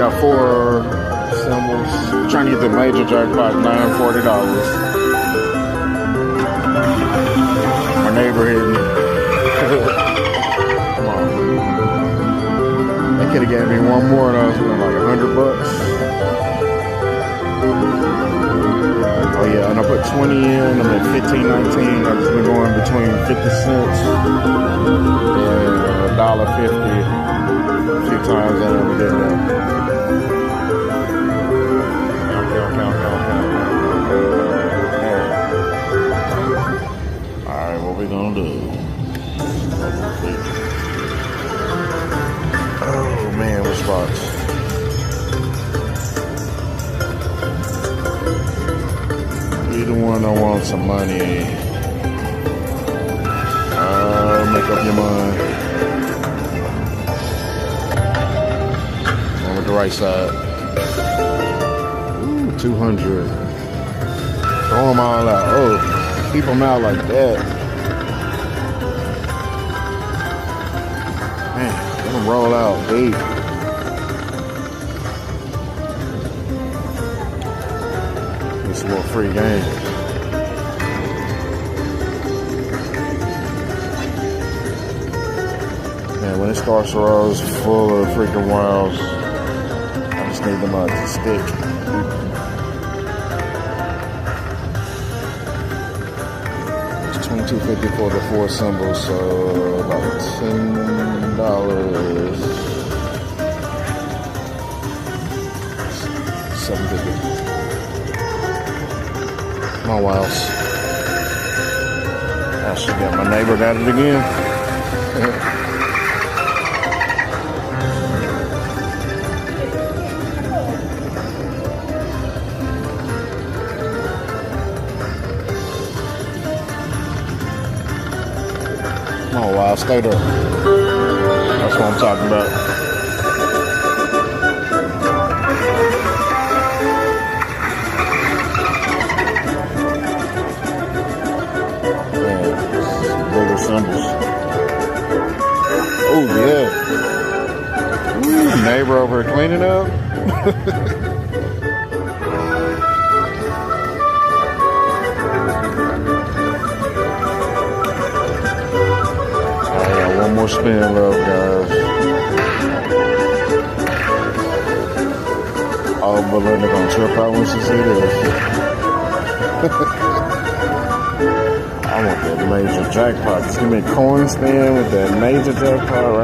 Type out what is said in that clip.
Got 4 symbols. Trying to get the major jackpot, $940. My neighbor hit me. Come on. They could have gave me one more and I was winning like $100. Oh yeah, and I put 20 in, I'm at 15, 19. I've just been going between 50 cents and $1.50 a few times I never did that. Count. Alright, what we gonna do? Oh man, what spots? Either one, I want some money. Make up your mind. On with the right side. Ooh, 200. Throw them all out. Oh, keep them out like that. Man, let them roll out deep. It's a little free game. Man, when it starts to roll, it's full of freaking wilds. I just need them to stick. It's $22.50 for the 4 symbols, so about $10. $7.50. My wilds. I should get my neighbor got it again. Come on, wild, stay there. That's what I'm talking about. Symbols. Oh yeah. Ooh, neighbor over here cleaning up. I got one more spin left, guys. Oh, but Linda gonna trip out when she see this. I want that major jackpot. Just give me a coin spin with that major jackpot right